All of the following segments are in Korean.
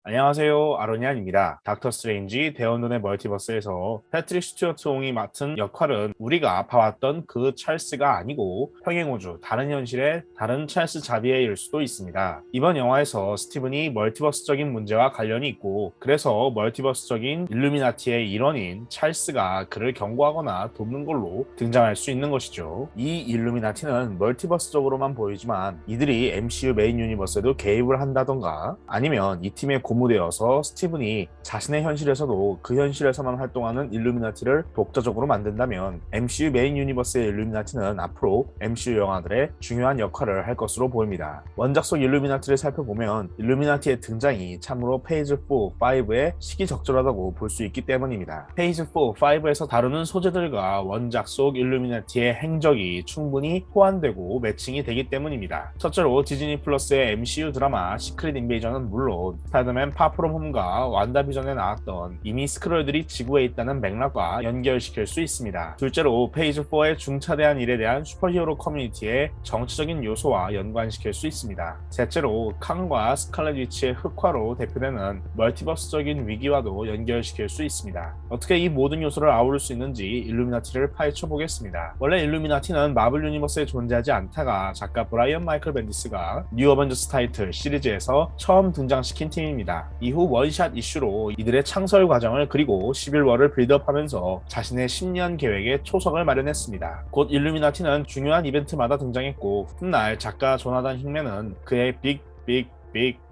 안녕하세요, 아로니안입니다. 닥터 스트레인지 대원론의 멀티버스에서 패트릭 스튜어트 홍이 맡은 역할은 우리가 봐왔던 그 찰스가 아니고 평행우주 다른 현실의 다른 찰스 자비에일 수도 있습니다. 이번 영화에서 스티븐이 멀티버스적인 문제와 관련이 있고, 그래서 멀티버스적인 일루미나티의 일원인 찰스가 그를 경고하거나 돕는 걸로 등장할 수 있는 것이죠. 이 일루미나티는 멀티버스적으로만 보이지만 이들이 MCU 메인 유니버스에도 개입을 한다던가, 아니면 이 팀의 고무되어서 스티븐이 자신의 현실에서도 그 현실에서만 활동하는 일루미나티를 독자적으로 만든다면 MCU 메인 유니버스의 일루미나티는 앞으로 MCU 영화들의 중요한 역할을 할 것으로 보입니다. 원작 속 일루미나티를 살펴보면 일루미나티의 등장이 참으로 페이지 4, 5에 시기적절하다고 볼 수 있기 때문입니다. 페이지 4, 5에서 다루는 소재들과 원작 속 일루미나티의 행적이 충분히 호환되고 매칭이 되기 때문입니다. 첫째로 디즈니 플러스의 MCU 드라마 시크릿 인베이전은 물론 스파이더맨 파프롬 홈과 완다비전에 나왔던 이미 스크롤들이 지구에 있다는 맥락과 연결시킬 수 있습니다. 둘째로 페이지 4의 중차대한 일에 대한 슈퍼히어로 커뮤니티의 정치적인 요소와 연관시킬 수 있습니다. 셋째로 칸과 스칼렛 위치의 흑화로 대표되는 멀티버스적인 위기와도 연결시킬 수 있습니다. 어떻게 이 모든 요소를 아우를 수 있는지 일루미나티를 파헤쳐 보겠습니다. 원래 일루미나티는 마블 유니버스에 존재하지 않다가 작가 브라이언 마이클 벤디스가 뉴 어벤져스 타이틀 시리즈에서 처음 등장시킨 팀입니다. 이후 원샷 이슈로 이들의 창설 과정을 그리고 11월을 빌드업하면서 자신의 10년 계획의 초석을 마련했습니다. 곧 일루미나티는 중요한 이벤트마다 등장했고, 훗날 작가 조나단 힝맨은 그의 빅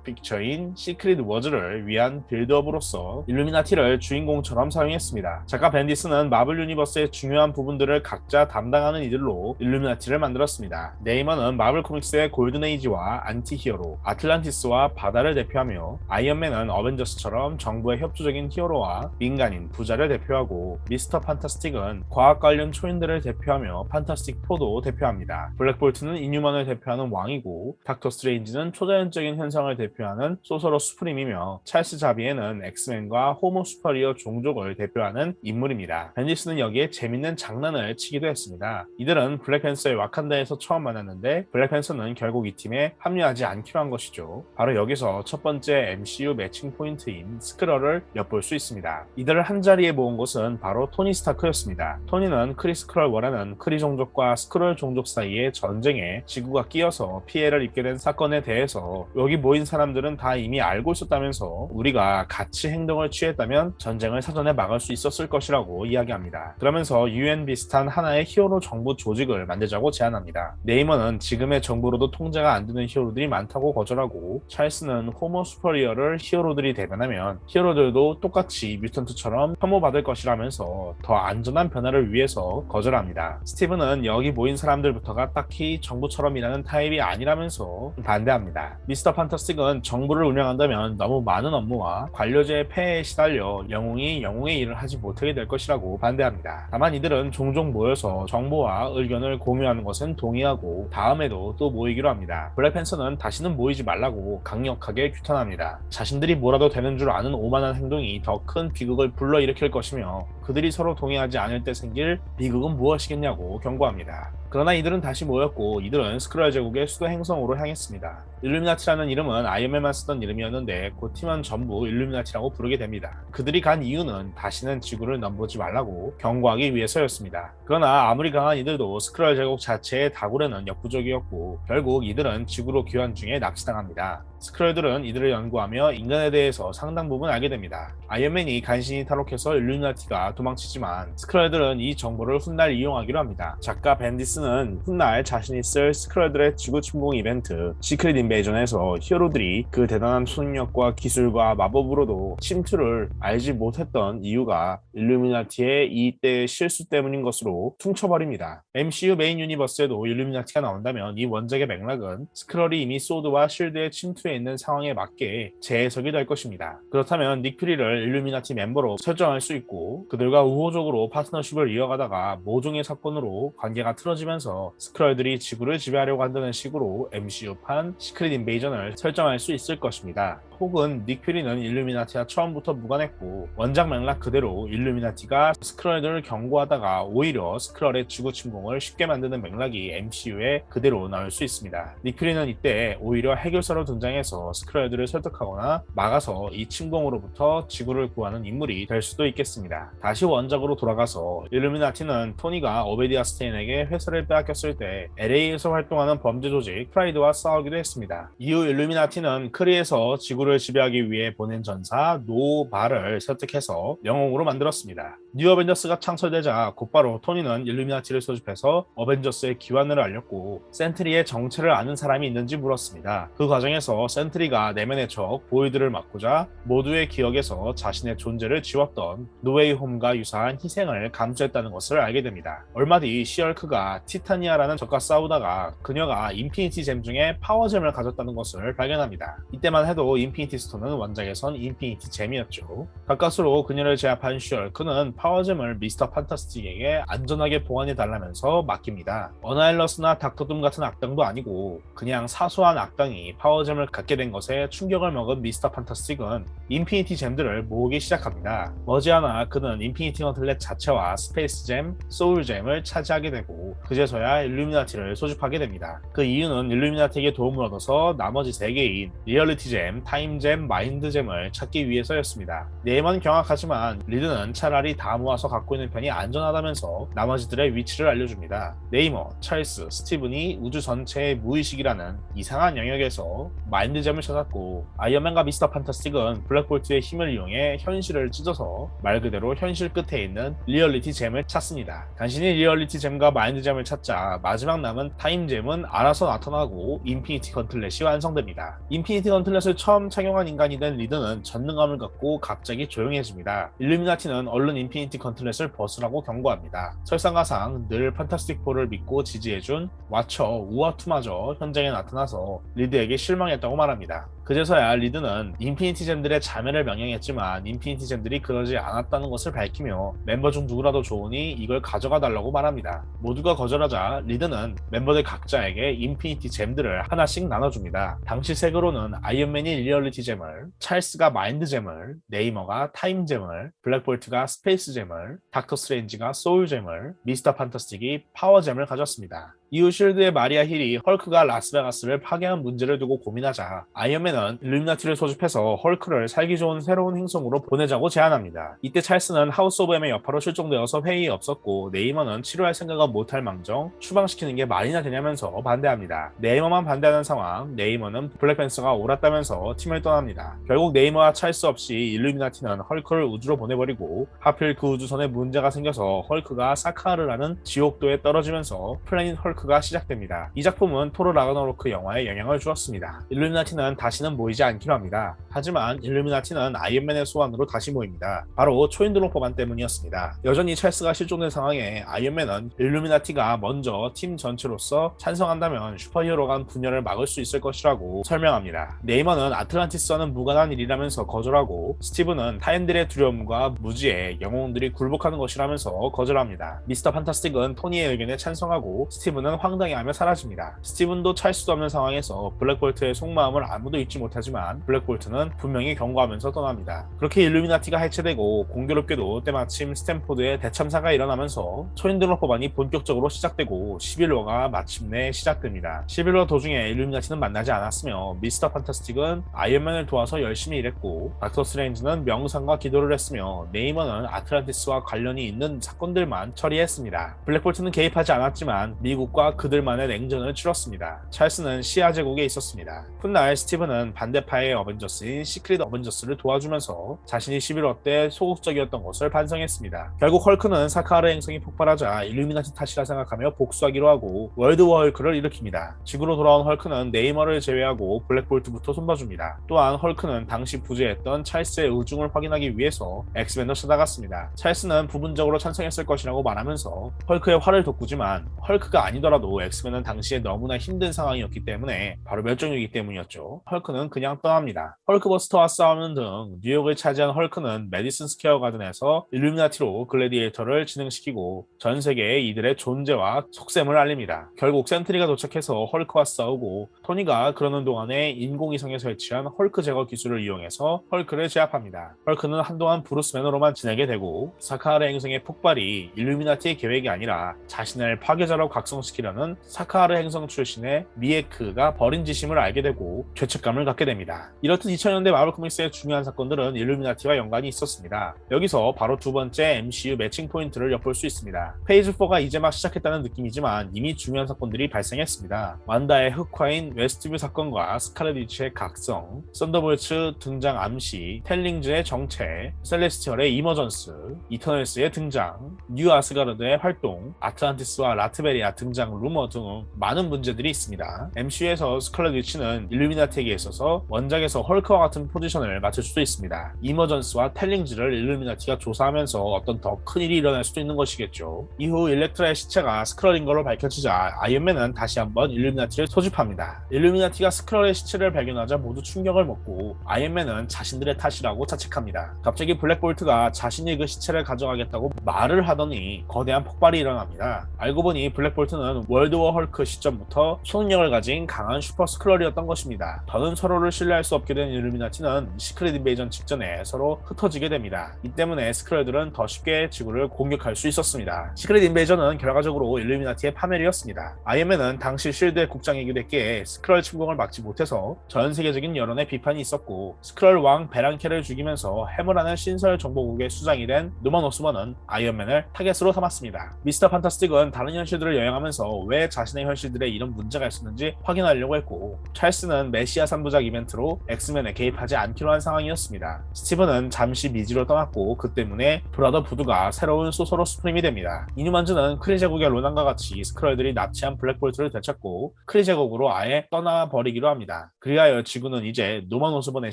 픽처인 시크릿 워즈를 위한 빌드업으로서 일루미나티를 주인공처럼 사용했습니다. 작가 벤디스는 마블 유니버스의 중요한 부분들을 각자 담당하는 이들로 일루미나티를 만들었습니다. 네이머는 마블 코믹스의 골든에이지와 안티히어로, 아틀란티스와 바다를 대표하며, 아이언맨은 어벤져스처럼 정부의 협조적인 히어로와 민간인, 부자를 대표하고, 미스터 판타스틱은 과학 관련 초인들을 대표하며 판타스틱 4도 대표합니다. 블랙볼트는 인휴먼을 대표하는 왕이고, 닥터 스트레인지는 초자연적인 현상을 대표하는 소서러 수프림이며, 찰스 자비에는 엑스맨과 호모 슈퍼리어 종족을 대표하는 인물입니다. 벤디스는 여기에 재밌는 장난을 치기도 했습니다. 이들은 블랙팬서의 와칸다에서 처음 만났는데 블랙팬서는 결국 이 팀에 합류하지 않기로 한 것이죠. 바로 여기서 첫 번째 MCU 매칭 포인트인 스크럴을 엿볼 수 있습니다. 이들을 한자리에 모은 것은 바로 토니 스타크였습니다. 토니는 크리스 크럴 원하는 크리 종족과 스크럴 종족 사이의 전쟁에 지구가 끼어서 피해를 입게 된 사건에 대해서 여기 모인 사람들은 다 이미 알고 있었다면서 우리가 같이 행동을 취했다면 전쟁을 사전에 막을 수 있었을 것이라고 이야기합니다. 그러면서 UN 비슷한 하나의 히어로 정부 조직을 만들자고 제안합니다. 네이머는 지금의 정부로도 통제가 안 되는 히어로들이 많다고 거절하고, 찰스는 호모 슈퍼리어를 히어로들이 대변하면 히어로들도 똑같이 뮤턴트처럼 혐오받을 것이라면서 더 안전한 변화를 위해서 거절합니다. 스티븐은 여기 모인 사람들부터가 딱히 정부처럼 일하는 타입이 아니라면서 반대합니다. 미스터 판타스틱은 정부를 운영한다면 너무 많은 업무와 관료제의 폐해에 시달려 영웅이 영웅의 일을 하지 못하게 될 것이라고 반대합니다. 다만 이들은 종종 모여서 정보와 의견을 공유하는 것은 동의하고 다음에도 또 모이기로 합니다. 블랙팬서는 다시는 모이지 말라고 강력하게 규탄합니다. 자신들이 뭐라도 되는 줄 아는 오만한 행동이 더 큰 비극을 불러일으킬 것이며, 그들이 서로 동의하지 않을 때 생길 비극은 무엇이겠냐고 경고합니다. 그러나 이들은 다시 모였고, 이들은 스크롤 제국의 수도 행성으로 향했습니다. 일루미나티라는 이름은 아이언맨만 쓰던 이름이었는데 그 팀은 전부 일루미나티라고 부르게 됩니다. 그들이 간 이유는 다시는 지구를 넘보지 말라고 경고하기 위해서였습니다. 그러나 아무리 강한 이들도 스크롤 제국 자체의 다굴에는 역부족이었고, 결국 이들은 지구로 귀환 중에 납치당합니다. 스크롤들은 이들을 연구하며 인간에 대해서 상당 부분 알게 됩니다. 아이언맨이 간신히 탈옥해서 일루미나티가 도망치지만 스크롤들은 이 정보를 훗날 이용하기로 합니다. 작가 벤디스는 훗날 자신이 쓸 스크롤들의 지구 침공 이벤트 시크릿 인베이전에서 히어로들이 그 대단한 초능력과 기술과 마법으로도 침투를 알지 못했던 이유가 일루미나티의 이때의 실수 때문인 것으로 퉁쳐버립니다. MCU 메인 유니버스에도 일루미나티가 나온다면 이 원작의 맥락은 스크롤이 이미 소드와 실드의 침투에 있는 상황에 맞게 재해석이 될 것입니다. 그렇다면 닉 퓨리를 일루미나티 멤버로 설정할 수 있고, 그들과 우호적으로 파트너십을 이어가다가 모종의 사건으로 관계가 틀어지면서 스크롤들이 지구를 지배하려고 한다는 식으로 MCU판 시크릿 인베이전을 설정할 수 있을 것입니다. 혹은 닉 퓨리는 일루미나티와 처음부터 무관했고 원작 맥락 그대로 일루미나티가 스크럴들을 경고하다가 오히려 스크럴의 지구 침공을 쉽게 만드는 맥락이 MCU에 그대로 나올 수 있습니다. 닉 퓨리는 이때 오히려 해결사로 등장해서 스크럴들을 설득하거나 막아서 이 침공으로부터 지구를 구하는 인물이 될 수도 있겠습니다. 다시 원작으로 돌아가서 일루미나티는 토니가 오베디아 스테인에게 회사를 빼앗겼을 때 LA에서 활동하는 범죄 조직 프라이드와 싸우기도 했습니다. 이후 일루미나티는 크리에서 지구를 지배하기 위해 보낸 전사 노바를 설득해서 영웅으로 만들었습니다. 뉴 어벤져스가 창설되자 곧바로 토니는 일루미나티를 소집해서 어벤져스의 기원을 알렸고 센트리의 정체를 아는 사람이 있는지 물었습니다. 그 과정에서 센트리가 내면의 적 보이드를 막고자 모두의 기억에서 자신의 존재를 지웠던 노웨이 홈과 유사한 희생을 감수했다는 것을 알게 됩니다. 얼마 뒤 시얼크가 티타니아라는 적과 싸우다가 그녀가 인피니티 잼 중에 파워잼을 가졌다는 것을 발견합니다. 이때만 해도 인피니티 스톤은 원작에선 인피니티 잼이었죠. 가까스로 그녀를 제압한 시얼크는 파워잼을 미스터 판타스틱에게 안전하게 보관해달라면서 맡깁니다. 어나일러스나 닥터둠 같은 악당도 아니고 그냥 사소한 악당이 파워잼을 갖게 된 것에 충격을 먹은 미스터 판타스틱은 인피니티 잼들을 모으기 시작합니다. 머지않아 그는 인피니티 건틀렛 자체와 스페이스잼, 소울잼을 차지하게 되고 그제서야 일루미나티를 소집하게 됩니다. 그 이유는 일루미나티에게 도움을 얻어서 나머지 3개인 리얼리티잼, 타임잼, 마인드잼을 찾기 위해서였습니다. 네임은 경악하지만 리드는 차라리 다 모아서 갖고 있는 편이 안전하다면서 나머지들의 위치를 알려줍니다. 네이머, 찰스, 스티븐이 우주 전체의 무의식이라는 이상한 영역에서 마인드잼을 찾았고 아이언맨과 미스터 판타스틱은 블랙볼트의 힘을 이용해 현실을 찢어서 말 그대로 현실 끝에 있는 리얼리티 잼을 찾습니다. 간신히 리얼리티 잼과 마인드 잼을 찾자 마지막 남은 타임 잼은 알아서 나타나고 인피니티 건틀렛이 완성됩니다. 인피니티 건틀렛을 처음 착용한 인간이 된 리드는 전능감을 갖고 갑자기 조용해집니다. 일루미나티는 얼른 인피니티 건틀렛을 벗으라고 경고합니다. 설상가상 늘 판타스틱 4를 믿고 지지해준 와처 우아투마저 현장에 나타나서 리드에게 실망했다고 말합니다. 그제서야 리드는 인피니티 잼들의 자멸을 명령했지만 인피니티 잼들이 그러지 않았다는 것을 밝히며 멤버 중 누구라도 좋으니 이걸 가져가 달라고 말합니다. 모두가 거절하자 리드는 멤버들 각자에게 인피니티 잼들을 하나씩 나눠줍니다. 당시 색으로는 아이언맨이 리얼리티 잼을, 찰스가 마인드 잼을, 네이머가 타임 잼을, 블랙볼트가 스페이스 잼을, 닥터 스트레인지가 소울 잼을, 미스터 판타스틱이 파워 잼을 가졌습니다. 이후 쉴드의 마리아 힐이 헐크가 라스베가스를 파괴한 문제를 두고 고민하자 아이언맨은 일루미나티를 소집해서 헐크를 살기 좋은 새로운 행성으로 보내자고 제안합니다. 이때 찰스는 하우스 오브 M의 여파로 실종되어서 회의에 없었고 네이머는 치료할 생각은 못할 망정 추방시키는 게 말이나 되냐면서 반대합니다. 네이머만 반대하는 상황, 네이머는 블랙팬서가 옳았다면서 팀을 떠납니다. 결국 네이머와 찰스 없이 일루미나티는 헐크를 우주로 보내버리고 하필 그 우주선에 문제가 생겨서 헐크가 사카르라는 지옥도에 떨어지면서 플래닛 헐크가 시작됩니다. 이 작품은 토르 라그나로크 영화에 영향을 주었습니다. 일루미나티는 다시는 모이지 않기로 합니다. 하지만 일루미나티는 아이언맨의 소환으로 다시 모입니다. 바로 초인드로 법안 때문이었습니다. 여전히 찰스가 실종된 상황에 아이언맨은 일루미나티가 먼저 팀 전체로서 찬성한다면 슈퍼히어로 간 분열을 막을 수 있을 것이라고 설명합니다. 네이머는 아틀란티스와는 무관한 일이라면서 거절하고 스티븐은 타인들의 두려움과 무지에 영웅들이 굴복하는 것이라면서 거절합니다. 미스터 판타스틱은 토니의 의견에 찬성하고 스티븐은 황당해하며 사라집니다. 스티븐도 찰수도 없는 상황에서 블랙볼트의 속마음을 아무도 잊지 못하지만 블랙볼트는 분명히 경고하면서 떠납니다. 그렇게 일루미나티가 해체되고 공교롭게도 때마침 스탠포드의 대참사가 일어나면서 초인드로 법안이 본격적으로 시작되고 11화가 마침내 시작됩니다. 11화 도중에 일루미나티는 만나지 않았으며 미스터 판타스틱은 아이언맨을 도와서 열심히 일했고 닥터 스트레인지는 명상과 기도를 했으며 네이머는 아틀란티스와 관련이 있는 사건들만 처리했습니다. 블랙볼트는 개입하지 않았지만 미국과 그들만의 냉전을 치렀습니다. 찰스는 시아 제국에 있었습니다. 훗날 스티븐은 반대파의 어벤져스인 시크릿 어벤져스를 도와주면서 자신이 11화 때 소극적이었던 것을 반성했습니다. 결국 헐크는 사카르 행성이 폭발하자 일루미나티 탓이라 생각하며 복수하기로 하고 월드워 헐크를 일으킵니다. 지구로 돌아온 헐크는 네이머를 제외하고 블랙볼트부터 손봐줍니다. 또한 헐크는 당시 부재했던 찰스의 의중을 확인하기 위해서 엑스맨을 찾아갔습니다. 찰스는 부분적으로 찬성했을 것이라고 말하면서 헐크의 화를 돋구지만 헐크가 아니더라도 다행이더라도 엑스맨은 당시에 너무나 힘든 상황이었기 때문에 바로 멸종이기 때문이었죠. 헐크는 그냥 떠납니다. 헐크버스터와 싸우는 등 뉴욕을 차지한 헐크는 메디슨 스퀘어 가든에서 일루미나티로 글래디에이터를 진행시키고 전 세계에 이들의 존재와 속셈을 알립니다. 결국 센트리가 도착해서 헐크와 싸우고 토니가 그러는 동안에 인공위성에 설치한 헐크 제거 기술을 이용해서 헐크를 제압합니다. 헐크는 한동안 브루스 배너로만 지내게 되고 사카하르 행성의 폭발이 일루미나티의 계획이 아니라 자신을 파괴자로 각성시키려는 사카하르 행성 출신의 미에크가 벌인 짓임을 알게 되고 죄책감을 갖게 됩니다. 이렇듯 2000년대 마블 코믹스의 중요한 사건들은 일루미나티와 연관이 있었습니다. 여기서 바로 두 번째 MCU 매칭 포인트를 엿볼 수 있습니다. 페이지 4가 이제 막 시작했다는 느낌이지만 이미 중요한 사건들이 발생했습니다. 완다의 흑화인 웨스트뷰 사건과 스칼렛 위치의 각성, 썬더볼츠 등장 암시, 텔링즈의 정체, 셀레스티얼의 이머전스, 이터널스의 등장, 뉴 아스가르드의 활동, 아틀란티스와 라트베리아 등장 루머 등 많은 문제들이 있습니다. MCU에서 스칼렛 위치는 일루미나티에게 있어서 원작에서 헐크와 같은 포지션을 맡을 수도 있습니다. 이머전스와 텔링즈를 일루미나티가 조사하면서 어떤 더 큰 일이 일어날 수도 있는 것이겠죠. 이후 일렉트라의 시체가 스크럴인 걸로 밝혀지자 아이언맨은 다시 한번 일루미나티를 소집합니다. 일루미나티가 스크럴의 시체를 발견하자 모두 충격을 먹고 아이언맨은 자신들의 탓이라고 자책합니다. 갑자기 블랙볼트가 자신이 그 시체를 가져가겠다고 말을 하더니 거대한 폭발이 일어납니다. 알고 보니 블랙볼트는 월드워 헐크 시점부터 초능력을 가진 강한 슈퍼 스크럴이었던 것입니다. 더는 서로를 신뢰할 수 없게 된 일루미나티는 시크릿 인베이전 직전에 서로 흩어지게 됩니다. 이 때문에 스크럴들은 더 쉽게 지구를 공격할 수 있었습니다. 시크릿 인베이전은 결과적으로 일루미나티의 파멸이었습니다. 아이언맨은 당시 실드의 국장이기도 했기에 스크럴 침공을 막지 못해서 전 세계적인 여론의 비판이 있었고 스크럴 왕 베란케를 죽이면서 해머라는 신설 정보국의 수장이 된 노만 오스먼은 아이언맨을 타겟으로 삼았습니다. 미스터 판타스틱은 다른 현실들을 여행하면서 왜 자신의 현실들에 이런 문제가 있었는지 확인하려고 했고 찰스는 메시아 3부작 이벤트로 엑스맨에 개입하지 않기로 한 상황이었습니다. 스티븐은 잠시 미지로 떠났고 그 때문에 브라더 부두가 새로운 소서로 수프림이 됩니다. 이뉴만즈는 크리 제국의 로난과 같이 스크럴들이 납치한 블랙볼트를 되찾고 크리 제국으로 아예 떠나버리기로 합니다. 그리하여 지구는 이제 노만 오스본의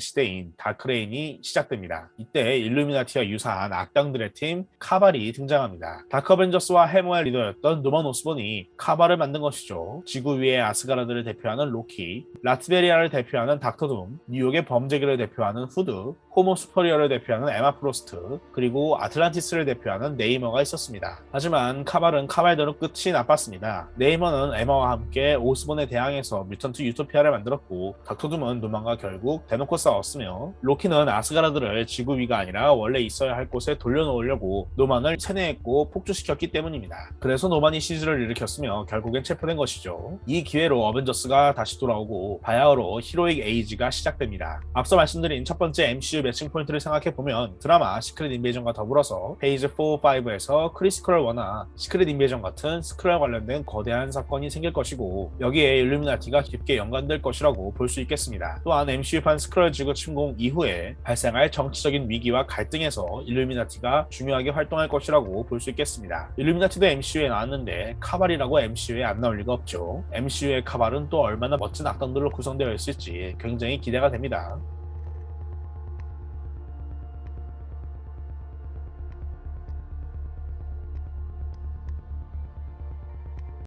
시대인 다크레인이 시작됩니다. 이때 일루미나티와 유사한 악당들의 팀 카발이 등장합니다. 다크 어벤져스와 해머의 리더였던 노만 오스본이 카발을 만든 것이죠. 지구 위의 아스가르드를 대표하는 로키, 라트베리아를 대표하는 닥터 둠, 뉴욕의 범죄기를 대표하는 후드, 호모 수퍼리어를 대표하는 에마 프로스트, 그리고 아틀란티스를 대표하는 네이머가 있었습니다. 하지만 카발은 카발대로 끝이 나빴습니다. 네이머는 에마와 함께 오스본에 대항해서 뮤턴트 유토피아를 만들었고 닥터둠은 노만과 결국 대놓고 싸웠으며 로키는 아스가르드를 지구 위가 아니라 원래 있어야 할 곳에 돌려놓으려고 노만을 세뇌했고 폭주시켰기 때문입니다. 그래서 노만이 시즈를 일으켰으며 결국엔 체포된 것이죠. 이 기회로 어벤져스가 다시 돌아오고 바야흐로 히로익 에이지가 시작됩니다. 앞서 말씀드린 첫 번째 MCU 매칭 포인트를 생각해보면 드라마 시크릿 인베이전과 더불어서 페이지 4, 5에서 크리스 스크럴 1와 시크릿 인베이전 같은 스크럴 관련된 거대한 사건이 생길 것이고 여기에 일루미나티가 깊게 연관될 것이라고 볼 수 있겠습니다. 또한 MCU판 스크럴 지구 침공 이후에 발생할 정치적인 위기와 갈등에서 일루미나티가 중요하게 활동할 것이라고 볼 수 있겠습니다. 일루미나티도 MCU에 나왔는데 카발이라고 MCU에 안 나올 리가 없죠. MCU의 카발은 또 얼마나 멋진 악당들로 구성되어 있을지 굉장히 기대가 됩니다.